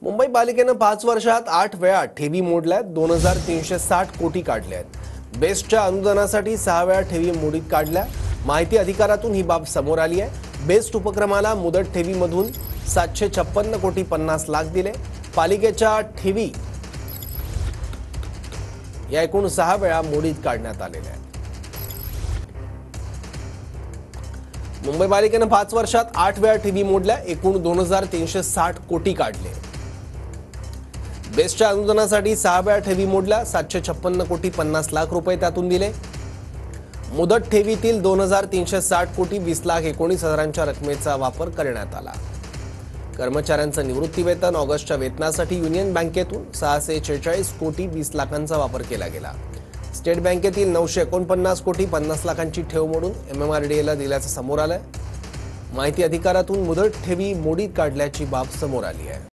मुंबई पालिकेनं 5 वर्षात 8 वेळा ठेवी मोडल्यात. 2360 कोटी काढले आहेत. बेस्टच्या अनुदानासाठी 6 वेळा ठेवी मोडीत काढल्या. माहिती अधिकारातून ही बाब समोर आली आहे. बेस्ट उपक्रमाला मुदत ठेवीमधून 756 कोटी 50 लाख दिले. पालिकेच्या ठेवी या एकूण 6 वेळा मोडीत काढण्यात आलेल्या आहेत. मुंबई पालिकेनं 5 वर्षात 8 वेळा ठेवी मोडल्या. एकूण 2360 कोटी काढले. बेस्टच्या अनुदानासाठी 6 वेळा ठेवी मोडल्या. 756 कोटी 50 लाख रुपये त्यातून दिले. मुदत ठेवीतील 2360 कोटी 20 लाख 19 हजारांच्या रकमेचा वापर करण्यात आला. कर्मचाऱ्यांचं निवृत्ती वेतन ऑगस्टच्या वेतनासाठी युनियन बँकेतून 646 कोटी 20 लाखांचा वापर केला गेला. स्टेट बँकेतील 949 कोटी 50 लाखांची ठेव मोडून MMRDAला दिल्याचं समोर आलंय. माहिती अधिकारातून मुदत ठेवी मोडीत काढल्याची बाब समोर आली आहे.